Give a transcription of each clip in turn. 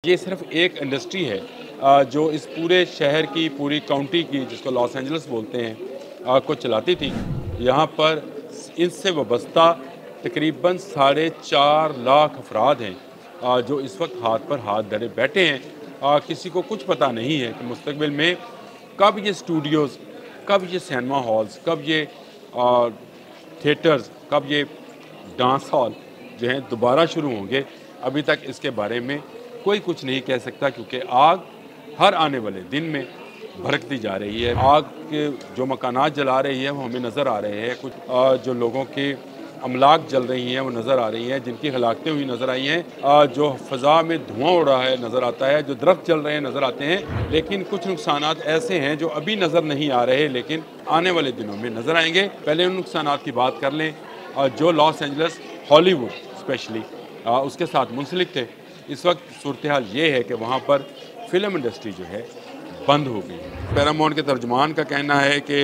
ये सिर्फ एक इंडस्ट्री है जो इस पूरे शहर की, पूरी काउंटी की, जिसको लॉस एंजल्स बोलते हैं, को चलाती थी। यहाँ पर इनसे वाबस्ता तकरीबन 4.5 लाख अफराद हैं जो इस वक्त हाथ पर हाथ धरे बैठे हैं। किसी को कुछ पता नहीं है कि मुस्तकबिल में कब ये स्टूडियोज़, कब ये सिनेमा हॉल्स, कब ये थिएटर्स, कब ये डांस हॉल जो हैं दोबारा शुरू होंगे। अभी तक इसके बारे में कोई कुछ नहीं कह सकता, क्योंकि आग हर आने वाले दिन में भड़कती जा रही है। आग के जो मकानात जला रही है वो हमें नज़र आ रहे हैं। कुछ जो लोगों के अमलाक जल रही हैं वो नज़र आ रही हैं, जिनकी हलाकतें हुई नज़र आई हैं। जो फ़ज़ा में धुआं उड़ रहा है नज़र आता है, जो दरख्त जल रहे हैं नज़र आते हैं। लेकिन कुछ नुकसानात ऐसे हैं जो अभी नज़र नहीं आ रहे, लेकिन आने वाले दिनों में नज़र आएंगे। पहले उन नुकसानात की बात कर लें जो लॉस एंजल्स, हॉलीवुड स्पेशली उसके साथ मुंसलिक थे। इस वक्त सूरत हाल ये है कि वहाँ पर फिल्म इंडस्ट्री जो है बंद हो गई है। पैरामाउंट के तर्जुमान का कहना है कि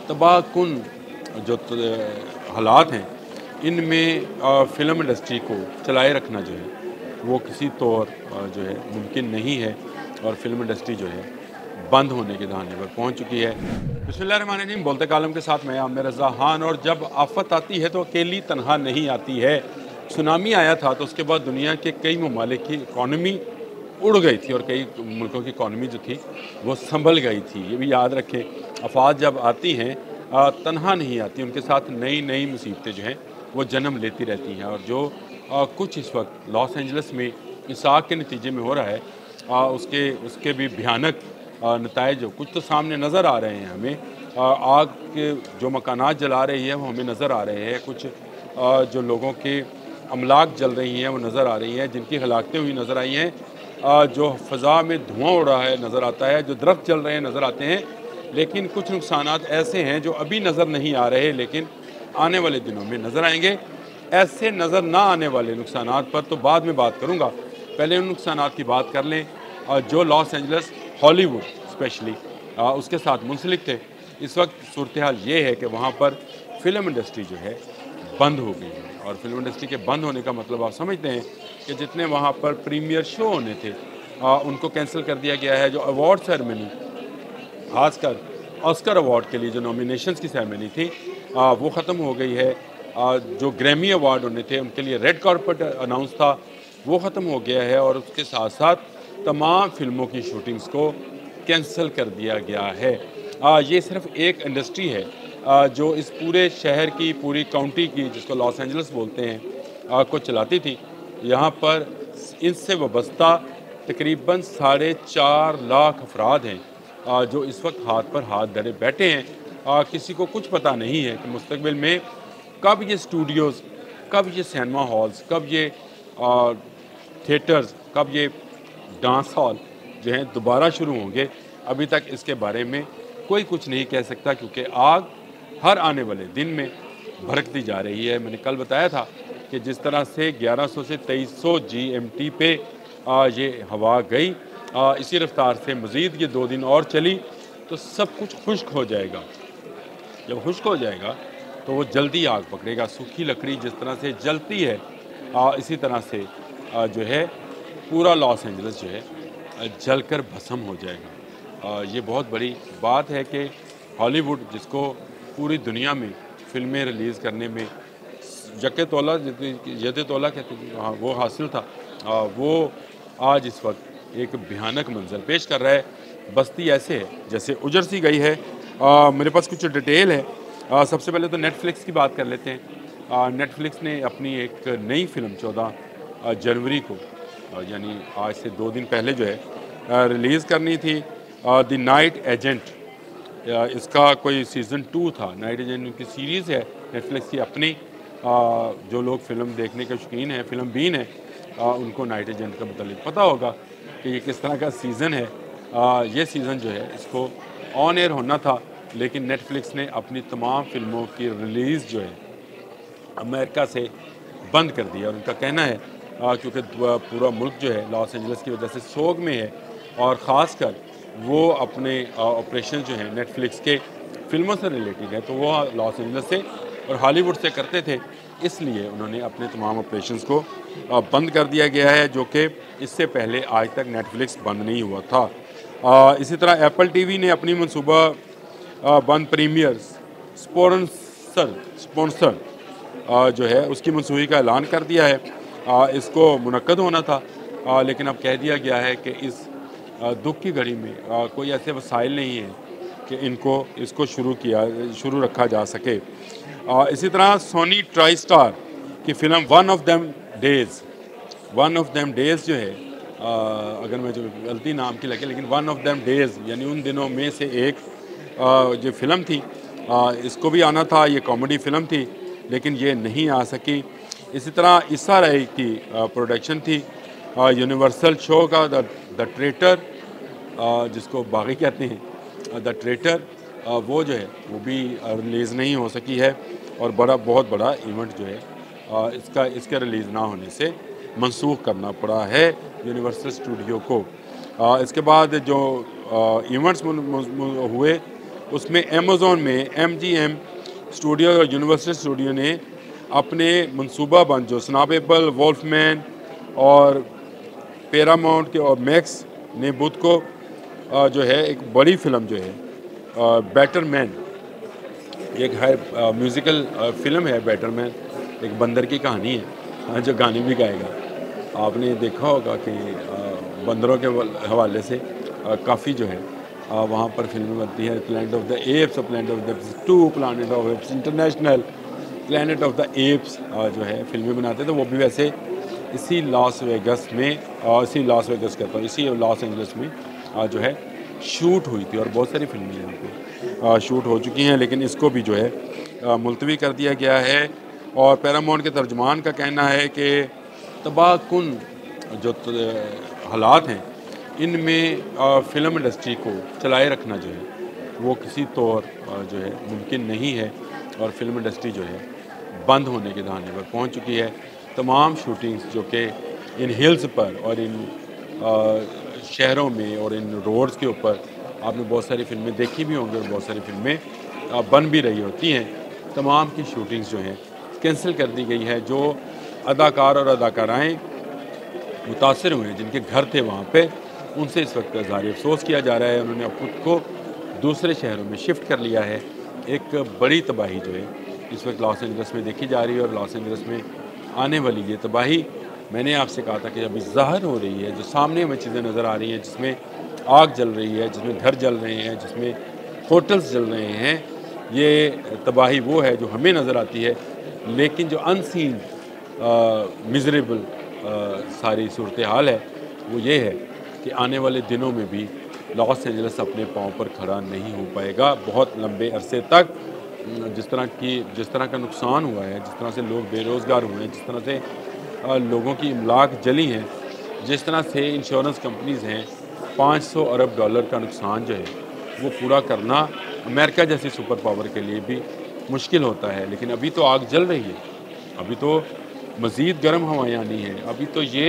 तबाहकुन जो हालात हैं, इनमें फ़िल्म इंडस्ट्री को चलाए रखना जो है वो किसी तौर जो है मुमकिन नहीं है, और फिल्म इंडस्ट्री जो है बंद होने के दहाने पर पहुँच चुकी है। बिस्मिल्लाहिर्रहमानिर्रहीम। बोलते कालम के साथ मैं आमिर रज़ा खान। और जब आफत आती है तो अकेली तनहा नहीं आती है। सुनामी आया था तो उसके बाद दुनिया के कई ममालिक की इकॉनमी उड़ गई थी, और कई मुल्कों की इकॉनमी जो थी वो संभल गई थी। ये भी याद रखें, आफात जब आती हैं तनहा नहीं आती, उनके साथ नई नई मुसीबतें जो हैं वो जन्म लेती रहती हैं। और जो कुछ इस वक्त लॉस एंजल्स में इस आग के नतीजे में हो रहा है, उसके भी भयानक नताइज कुछ तो सामने नज़र आ रहे हैं हमें। आग के जो मकानात जला रही है वो हमें नज़र आ रहे हैं। कुछ जो लोगों के अमलाक जल रही हैं वो नज़र आ रही हैं, जिनकी हलाकतें हुई नज़र आई हैं। जो फ़ज़ा में धुआं उड़ रहा है नज़र आता है, जो दरख्त जल रहे हैं नज़र आते हैं। लेकिन कुछ नुकसानात ऐसे हैं जो अभी नज़र नहीं आ रहे, लेकिन आने वाले दिनों में नज़र आएंगे। ऐसे नज़र ना आने वाले नुकसानात पर तो बाद में बात करूँगा। पहले उन नुकसानात की बात कर लें जो लॉस एंजल्स, हॉलीवुड स्पेशली उसके साथ मुंसलिक थे। इस वक्त सूरत हाल ये है कि वहाँ पर फ़िल्म इंडस्ट्री जो है बंद हो गई है। और फिल्म इंडस्ट्री के बंद होने का मतलब आप समझते हैं कि जितने वहाँ पर प्रीमियर शो होने थे उनको कैंसिल कर दिया गया है। जो अवार्ड सेरेमनी, खासकर ऑस्कर अवार्ड के लिए जो नॉमिनेशंस की सेरेमनी थी वो ख़त्म हो गई है। जो ग्रैमी अवार्ड होने थे उनके लिए रेड कार्पेट अनाउंस था, वो ख़त्म हो गया है। और उसके साथ साथ तमाम फिल्मों की शूटिंग्स को कैंसिल कर दिया गया है। ये सिर्फ एक इंडस्ट्री है जो इस पूरे शहर की, पूरी काउंटी की, जिसको लॉस एंजल्स बोलते हैं, को चलाती थी। यहाँ पर इनसे वाबस्ता तकरीबन 4.5 लाख अफराद हैं जो इस वक्त हाथ पर हाथ धरे बैठे हैं। किसी को कुछ पता नहीं है कि मुस्तकबिल में कब ये स्टूडियोज़, कब ये सिनेमा हॉल्स, कब ये थिएटर्स, कब ये डांस हॉल जो हैं दोबारा शुरू होंगे। अभी तक इसके बारे में कोई कुछ नहीं कह सकता, क्योंकि आग हर आने वाले दिन में भड़कती जा रही है। मैंने कल बताया था कि जिस तरह से 1100 से 2300 GMT पे ये हवा गई, इसी रफ्तार से मज़ीद ये 2 दिन और चली तो सब कुछ खुश्क हो जाएगा। जब खुश्क हो जाएगा तो वो जल्दी आग पकड़ेगा। सूखी लकड़ी जिस तरह से जलती है इसी तरह से जो है पूरा लॉस एंजल्स जो है जलकर भस्म हो जाएगा। ये बहुत बड़ी बात है कि हॉलीवुड, जिसको पूरी दुनिया में फ़िल्में रिलीज़ करने में यद तौला कहते हैं, हाँ, वो हासिल था, वो आज इस वक्त एक भयानक मंजर पेश कर रहा है। बस्ती ऐसे है जैसे उजड़ सी गई है। मेरे पास कुछ डिटेल है। सबसे पहले तो नेटफ्लिक्स की बात कर लेते हैं। नेटफ्लिक्स ने अपनी एक नई फ़िल्म 14 जनवरी को, यानी आज से 2 दिन पहले जो है रिलीज़ करनी थी। द नाइट एजेंट, इसका कोई सीज़न 2 था। नाइट एजेंट की सीरीज़ है नेटफ्लिक्स की अपनी। जो लोग फ़िल्म देखने के शौकीन हैं, फ़िल्म बीन हैं, उनको नाइट एजेंट का मतलब पता होगा कि ये किस तरह का सीज़न है। ये सीज़न जो है इसको ऑन एयर होना था, लेकिन नेटफ्लिक्स ने अपनी तमाम फ़िल्मों की रिलीज़ जो है अमेरिका से बंद कर दिया। और उनका कहना है क्योंकि पूरा मुल्क जो है लॉस एंजल्स की वजह से सोग में है, और ख़ासकर वो अपने ऑपरेशन जो हैं नेटफ्लिक्स के फ़िल्मों से रिलेटेड है, तो वो लॉस एंजल्स से और हॉलीवुड से करते थे, इसलिए उन्होंने अपने तमाम ऑपरेशंस को बंद कर दिया गया है, जो कि इससे पहले आज तक नेटफ्लिक्स बंद नहीं हुआ था। इसी तरह एप्पल टीवी ने अपनी मनसूबा बंद प्रीमियर स्पॉन्सर जो है उसकी मनसूखी का ऐलान कर दिया है। इसको मुनक्कद होना था, लेकिन अब कह दिया गया है कि इस दुख की घड़ी में कोई ऐसे वसाइल नहीं है कि इसको शुरू रखा जा सके। इसी तरह सोनी ट्राई स्टार की film one of them days जो है, अगर मैं जो गलती नाम की लगे, लेकिन वन ऑफ देम डेज़ यानी उन दिनों में से एक जो फ़िल्म थी, इसको भी आना था। ये कॉमेडी फ़िल्म थी, लेकिन ये नहीं आ सकी। इसी तरह ईसा राय की प्रोडक्शन थी यूनिवर्सल शो का द ट्रेटर, जिसको बागी कहते हैं, द ट्रेटर, वो जो है वो भी रिलीज़ नहीं हो सकी है और बहुत बड़ा इवेंट जो है इसके रिलीज़ ना होने से मंसूख करना पड़ा है यूनिवर्सल स्टूडियो को। इसके बाद जो इवेंट्स हुए उसमें अमेज़ॉन में MGM स्टूडियो और यूनिवर्सल स्टूडियो ने अपने मनसूबाबंद जो स्नापेबल, वॉल्फमैन और पैरामाउंट के और मैक्स ने बुध को जो है एक बड़ी फ़िल्म जो है बैटरमैन, एक है म्यूज़िकल फ़िल्म है बैटरमैन, एक बंदर की कहानी है जो गाने भी गाएगा। आपने देखा होगा कि बंदरों के हवाले से काफ़ी जो है वहाँ पर फिल्में बनती है। प्लैनेट ऑफ द एप्स और planet of the apps 2, planet of apps international, planet of the apps जो है फिल्में बनाते हैं। तो वो भी वैसे इसी लॉस वेगस में जो है शूट हुई थी और बहुत सारी फिल्में यहाँ पे शूट हो चुकी हैं, लेकिन इसको भी जो है मुलतवी कर दिया गया है। और पैरामाउंट के तर्जुमान का कहना है कि तबाहकुन जो हालात हैं इनमें फ़िल्म इंडस्ट्री को चलाए रखना जो है वो किसी तौर जो है मुमकिन नहीं है और फिल्म इंडस्ट्री जो है बंद होने के दहाने पर पहुंच चुकी है। तमाम शूटिंग्स जो कि इन हिल्स पर और इन शहरों में और इन रोड्स के ऊपर आपने बहुत सारी फिल्में देखी भी होंगी और बहुत सारी फिल्में बन भी रही होती हैं, तमाम की शूटिंग्स जो हैं कैंसिल कर दी गई है। जो अदाकार और अदाकाराएँ मुतासर हुए जिनके घर थे वहाँ पे, उनसे इस वक्त इज़हार अफसोस किया जा रहा है। उन्होंने अब खुद को दूसरे शहरों में शिफ्ट कर लिया है। एक बड़ी तबाही जो है इस वक्त लॉस एंजल्स में देखी जा रही है और लॉस एंजल्स में आने वाली ये तबाही, मैंने आपसे कहा था कि अभी ज़ाहिर हो रही है, जो सामने हमें चीज़ें नज़र आ रही हैं, जिसमें आग जल रही है, जिसमें घर जल रहे हैं, जिसमें होटल्स जल रहे हैं, ये तबाही वो है जो हमें नज़र आती है, लेकिन जो अनसीन मिजरेबल सारी सूरत हाल है वो ये है कि आने वाले दिनों में भी लॉस एंजल्स अपने पाँव पर खड़ा नहीं हो पाएगा बहुत लंबे अरसे तक। जिस तरह का नुकसान हुआ है, जिस तरह से लोग बेरोज़गार हुए हैं, जिस तरह से लोगों की इमलाक जली हैं, जिस तरह से इंश्योरेंस कंपनीज़ हैं, 500 अरब डॉलर का नुकसान जो है वो पूरा करना अमेरिका जैसी सुपर पावर के लिए भी मुश्किल होता है। लेकिन अभी तो आग जल रही है, अभी तो मज़ीद गर्म हवाएं आनी हैं। अभी तो ये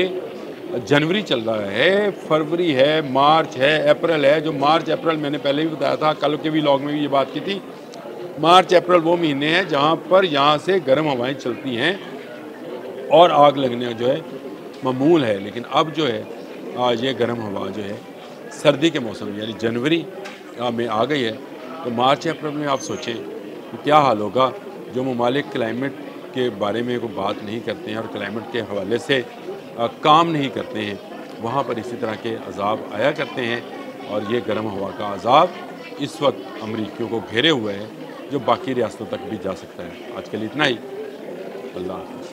जनवरी चल रहा है, फरवरी है, मार्च है, अप्रैल है। जो मार्च अप्रैल मैंने पहले भी बताया था, कल के भी व्लॉग में भी ये बात की थी, मार्च अप्रैल वो महीने हैं जहाँ पर यहाँ से गर्म हवाएं चलती हैं और आग लगने जो है मामूल है। लेकिन अब जो है ये गर्म हवा जो है सर्दी के मौसम यानी जनवरी में आ गई है। तो मार्च अप्रैल में आप सोचें कि क्या हाल होगा। जो ममालिक क्लाइमेट के बारे में कोई बात नहीं करते हैं और क्लाइमेट के हवाले से काम नहीं करते हैं, वहाँ पर इसी तरह के अजाब आया करते हैं। और ये गर्म हवा का अजाब इस वक्त अमरीकियों को घेरे हुए है, जो बाकी रियासतों तक भी जा सकता है। आज के लिए इतना ही। अल्लाह हाफ़िज़।